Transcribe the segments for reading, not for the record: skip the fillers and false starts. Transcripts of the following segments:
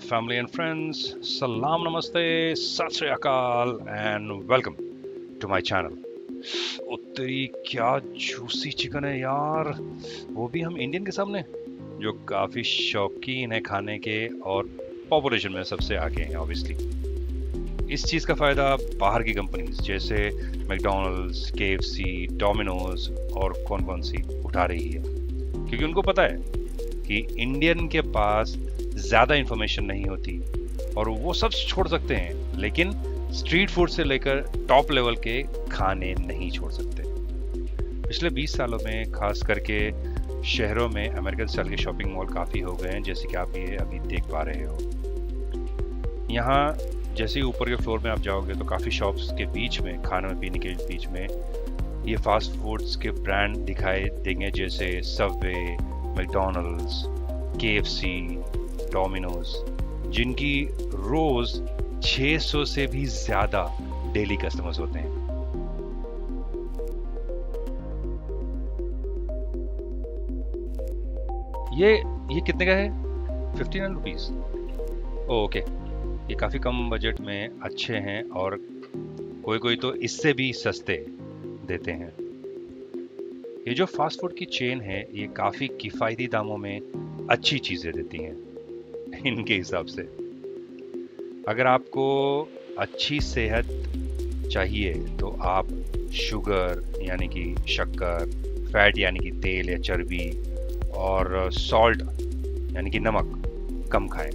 family and friends. Salam namaste, sat sri akal and welcome to my channel. ओ तेरी क्या juicy chicken है यार, वो भी हम इंडियन के सामने, जो काफी शौकीन है खाने के और पॉपुलेशन में सबसे आगे हैं ऑब्वियसली। इस चीज़ का फ़ायदा बाहर की कंपनीज जैसे मैकडॉनल्ड्स, केएफसी, डोमिनोज और कौन कौन सी उठा रही है, क्योंकि उनको पता है कि इंडियन के पास ज़्यादा इन्फॉर्मेशन नहीं होती और वो सब छोड़ सकते हैं, लेकिन स्ट्रीट फूड से लेकर टॉप लेवल के खाने नहीं छोड़ सकते। पिछले 20 सालों में खास करके शहरों में अमेरिकन स्टाइल के शॉपिंग मॉल काफ़ी हो गए हैं, जैसे कि आप ये अभी देख पा रहे हो। यहाँ जैसे ही ऊपर के फ्लोर में आप जाओगे तो काफ़ी शॉप्स के बीच में, खाने पीने के बीच में ये फास्ट फूड्स के ब्रांड दिखाई देंगे, जैसे सबवे, मैकडॉनल्ड्स, केएफसी, डोमिनोज, जिनकी रोज़ 600 से भी ज़्यादा डेली कस्टमर्स होते हैं। ये कितने का है? 1500 रुपीज़। ओके, ये काफ़ी कम बजट में अच्छे हैं और कोई कोई तो इससे भी सस्ते देते हैं। ये जो फास्ट फूड की चेन है ये काफ़ी किफ़ायती दामों में अच्छी चीज़ें देती हैं इनके हिसाब से। अगर आपको अच्छी सेहत चाहिए तो आप शुगर यानी कि शक्कर, फैट यानी कि तेल या चर्बी और सॉल्ट यानी कि नमक कम खाएं।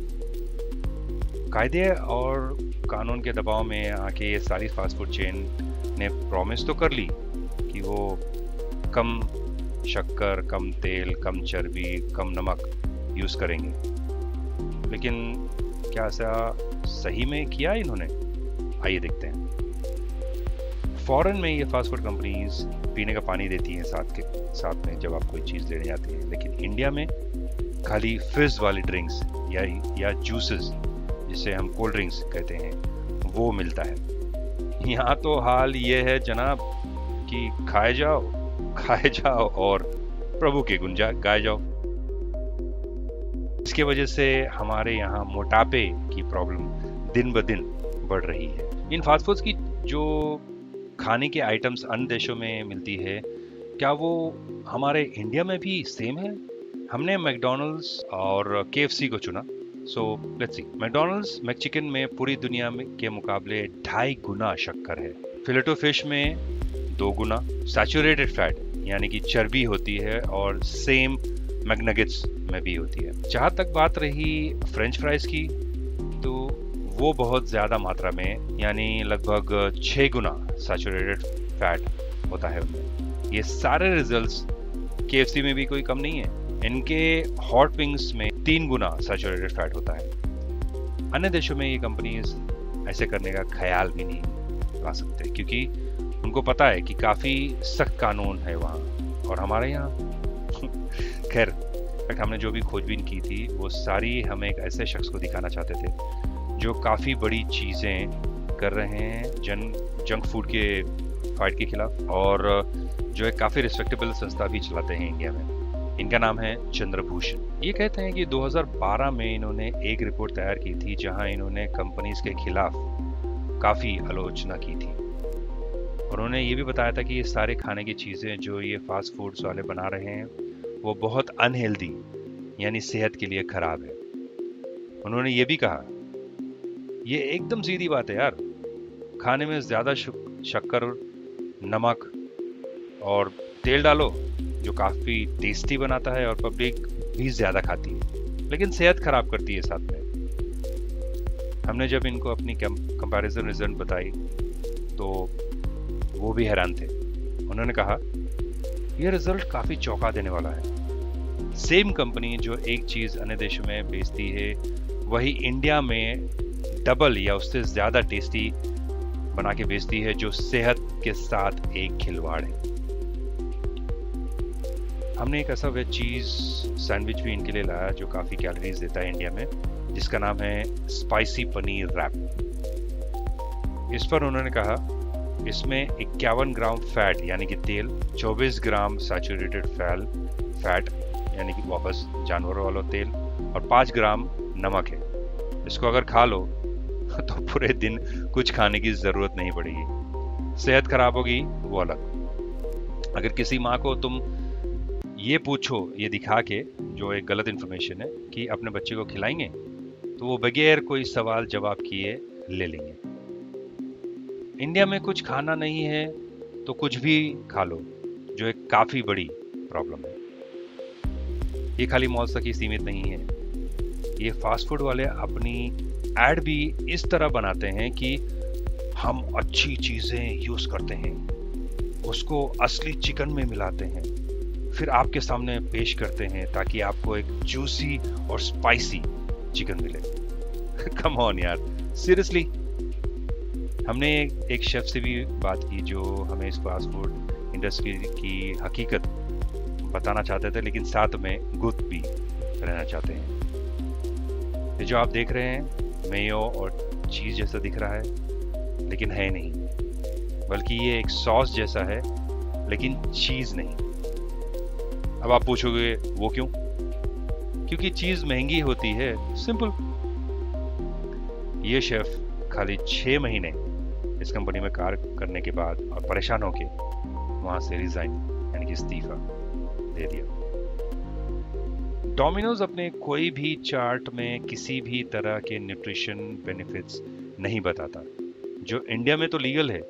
कायदे और कानून के दबाव में आके ये सारी फास्ट फूड चेन ने प्रॉमिस तो कर ली कि वो कम शक्कर, कम तेल, कम चर्बी, कम नमक यूज़ करेंगे, लेकिन क्या ऐसा सही में किया इन्होंने? आइए देखते हैं। फॉरेन में ये फास्ट फूड कंपनीज पीने का पानी देती हैं साथ में जब आप कोई चीज़ लेने जाते हैं, लेकिन इंडिया में खाली फिज़ वाली ड्रिंक्स या जूसेस, जिसे हम कोल्ड ड्रिंक्स कहते हैं, वो मिलता है। यहाँ तो हाल ये है जनाब कि खाए जाओ और प्रभु के गुण गाए जाओ। इसके वजह से हमारे यहाँ मोटापे की प्रॉब्लम दिन ब दिन बढ़ रही है। इन फास्ट फूड्स की जो खाने के आइटम्स अन्य देशों में मिलती है, क्या वो हमारे इंडिया में भी सेम है? हमने मैकडॉनल्ड्स और केएफसी को चुना। So let's see. मैकडॉनल्ड्स मैकचिकन में पूरी दुनिया में के मुकाबले 2.5 गुना शक्कर है। फिलेटो फिश में 2 गुना सैचुरेटेड फैट यानी कि चर्बी होती है और सेम मैगनगेट्स में भी होती है। जहाँ तक बात रही फ्रेंच फ्राइज की, तो वो बहुत ज़्यादा मात्रा में यानी लगभग 6 गुना सैचुरेटेड फैट होता है उनमें। ये सारे रिजल्ट्स केएफसी में भी कोई कम नहीं है। इनके हॉट विंग्स में 3 गुना सैचुरेटेड फैट होता है। अन्य देशों में ये कंपनीज ऐसे करने का ख्याल भी नहीं ला सकते, क्योंकि उनको पता है कि काफ़ी सख्त कानून है वहाँ और हमारे यहाँ खैर हमने जो भी खोजबीन की थी वो सारी हम एक ऐसे शख्स को दिखाना चाहते थे जो काफ़ी बड़ी चीज़ें कर रहे हैं जंक फूड के फाइट के खिलाफ, और जो एक काफ़ी रिस्पेक्टेबल संस्था भी चलाते हैं इंडिया में। इनका नाम है चंद्रभूषण। ये कहते हैं कि 2012 में इन्होंने एक रिपोर्ट तैयार की थी जहां इन्होंने कंपनीज के खिलाफ काफ़ी आलोचना की थी। और उन्होंने ये भी बताया था कि ये सारे खाने की चीज़ें जो ये फास्ट फूड्स वाले बना रहे हैं वो बहुत अनहेल्दी यानी सेहत के लिए खराब है। उन्होंने ये भी कहा, ये एकदम सीधी बात है यार, खाने में ज़्यादा शक्कर, नमक और तेल डालो जो काफ़ी टेस्टी बनाता है और पब्लिक भी ज़्यादा खाती है, लेकिन सेहत खराब करती है साथ में। हमने जब इनको अपनी कंपैरिजन रिजल्ट बताई तो वो भी हैरान थे। उन्होंने कहा, यह रिजल्ट काफ़ी चौंका देने वाला है। सेम कंपनी जो एक चीज़ अन्य देशों में बेचती है वही इंडिया में डबल या उससे ज़्यादा टेस्टी बना के बेचती है, जो सेहत के साथ एक खिलवाड़ है। हमने एक ऐसा वेज चीज़ सैंडविच भी इनके लिए लाया जो काफ़ी कैलोरीज देता है इंडिया में, जिसका नाम है स्पाइसी पनीर रैप। इस पर उन्होंने कहा इसमें 51 ग्राम फैट यानी कि तेल, 24 ग्राम सैचुरेटेड फैट यानी कि वापस जानवरों वाला तेल और 5 ग्राम नमक है। इसको अगर खा लो तो पूरे दिन कुछ खाने की जरूरत नहीं पड़ेगी। सेहत खराब होगी वो अलग। अगर किसी माँ को तुम ये पूछो, ये दिखा के, जो एक गलत इन्फॉर्मेशन है, कि अपने बच्चे को खिलाएंगे, तो वो बगैर कोई सवाल जवाब किए ले लेंगे। इंडिया में कुछ खाना नहीं है तो कुछ भी खा लो, जो एक काफी बड़ी प्रॉब्लम है। ये खाली मॉल्स तक ही सीमित नहीं है। ये फास्ट फूड वाले अपनी एड भी इस तरह बनाते हैं कि हम अच्छी चीजें यूज करते हैं, उसको असली चिकन में मिलाते हैं, फिर आपके सामने पेश करते हैं ताकि आपको एक जूसी और स्पाइसी चिकन मिले। कम ऑन यार, सीरियसली। हमने एक शेफ से भी बात की जो हमें इस फास्ट फूड इंडस्ट्री की हकीकत बताना चाहते थे, लेकिन साथ में गुप्त भी रहना चाहते हैं। ये जो आप देख रहे हैं मेयो और चीज जैसा दिख रहा है, लेकिन है नहीं, बल्कि ये एक सॉस जैसा है, लेकिन चीज नहीं। अब आप पूछोगे वो क्यों? क्योंकि चीज महंगी होती है, सिंपल। ये शेफ खाली 6 महीने इस कंपनी में कार्य करने के बाद और परेशान होके वहां से रिजाइन यानी कि इस्तीफा दे दिया। डोमिनोज अपने कोई भी चार्ट में किसी भी तरह के न्यूट्रिशन बेनिफिट्स नहीं बताता, जो इंडिया में तो लीगल है,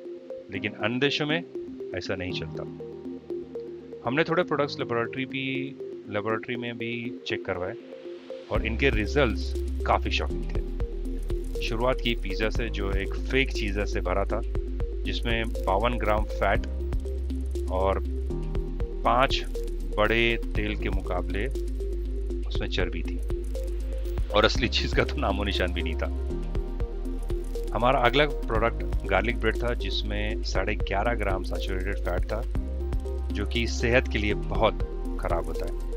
लेकिन अन्य देशों में ऐसा नहीं चलता। हमने थोड़े प्रोडक्ट्स लेबोरेटरी में भी चेक करवाए और इनके रिजल्ट्स काफ़ी शॉकिंग थे। शुरुआत की पिज़्ज़ा से, जो एक फेक चीज़ा से भरा था, जिसमें 52 ग्राम फैट और 5 बड़े तेल के मुकाबले उसमें चर्बी थी, और असली चीज़ का तो नामो निशान भी नहीं था। हमारा अगला प्रोडक्ट गार्लिक ब्रेड था, जिसमें 11.5 ग्राम सैचुरेटेड फैट था, जो कि सेहत के लिए बहुत खराब होता है।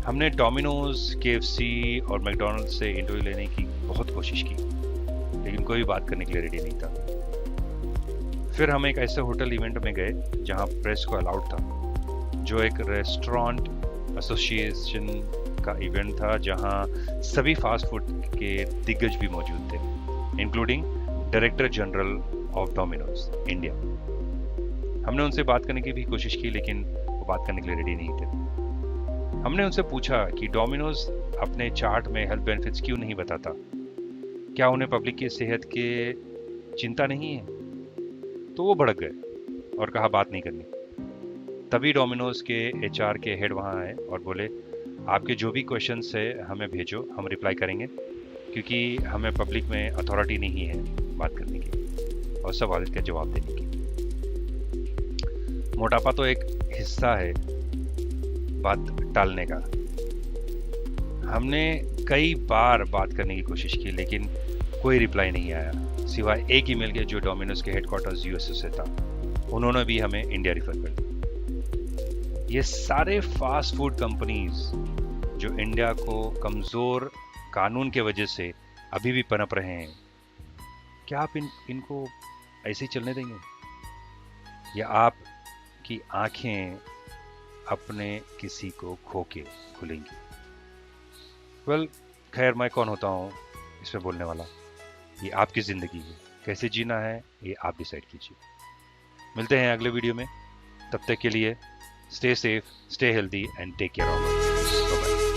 हमने डोमिनोज, केएफसी और मैकडॉनल्ड्स से इंटरव्यू लेने की बहुत कोशिश की, लेकिन कोई भी बात करने के लिए रेडी नहीं था। फिर हम एक ऐसे होटल इवेंट में गए जहां प्रेस को अलाउड था, जो एक रेस्टोरेंट एसोसिएशन का इवेंट था, जहां सभी फास्ट फूड के दिग्गज भी मौजूद थे, including director general of Domino's India. हमने उनसे बात करने की भी कोशिश की, लेकिन वो बात करने के लिए रेडी नहीं थे। हमने उनसे पूछा कि डोमिनोज अपने चार्ट में हेल्थ बेनिफिट्स क्यों नहीं बताता, क्या उन्हें पब्लिक की सेहत के चिंता नहीं है? तो वो भड़क गए और कहा बात नहीं करनी। तभी डोमिनोज के एचआर के हेड वहाँ आए और बोले, आपके जो भी क्वेश्चंस है हमें भेजो, हम रिप्लाई करेंगे, क्योंकि हमें पब्लिक में अथॉरिटी नहीं है बात करने की और सवाल का जवाब देने की। मोटापा तो एक हिस्सा है बात टालने का। हमने कई बार बात करने की कोशिश की, लेकिन कोई रिप्लाई नहीं आया, सिवाय एक ईमेल के जो डोमिनोज के हेडक्वार्टर्स यूएसए से था। उन्होंने भी हमें इंडिया रिफर कर दिया। ये सारे फास्ट फूड कंपनीज जो इंडिया को कमजोर कानून के वजह से अभी भी पनप रहे हैं, क्या आप इनको ऐसे ही चलने देंगे, या आप की आंखें अपने किसी को खो के खुलेंगी? वेल, खैर, मैं कौन होता हूँ इसमें बोलने वाला। ये आपकी जिंदगी है, कैसे जीना है ये आप डिसाइड कीजिए। मिलते हैं अगले वीडियो में, तब तक के लिए stay safe, stay healthy and take care of. Bye.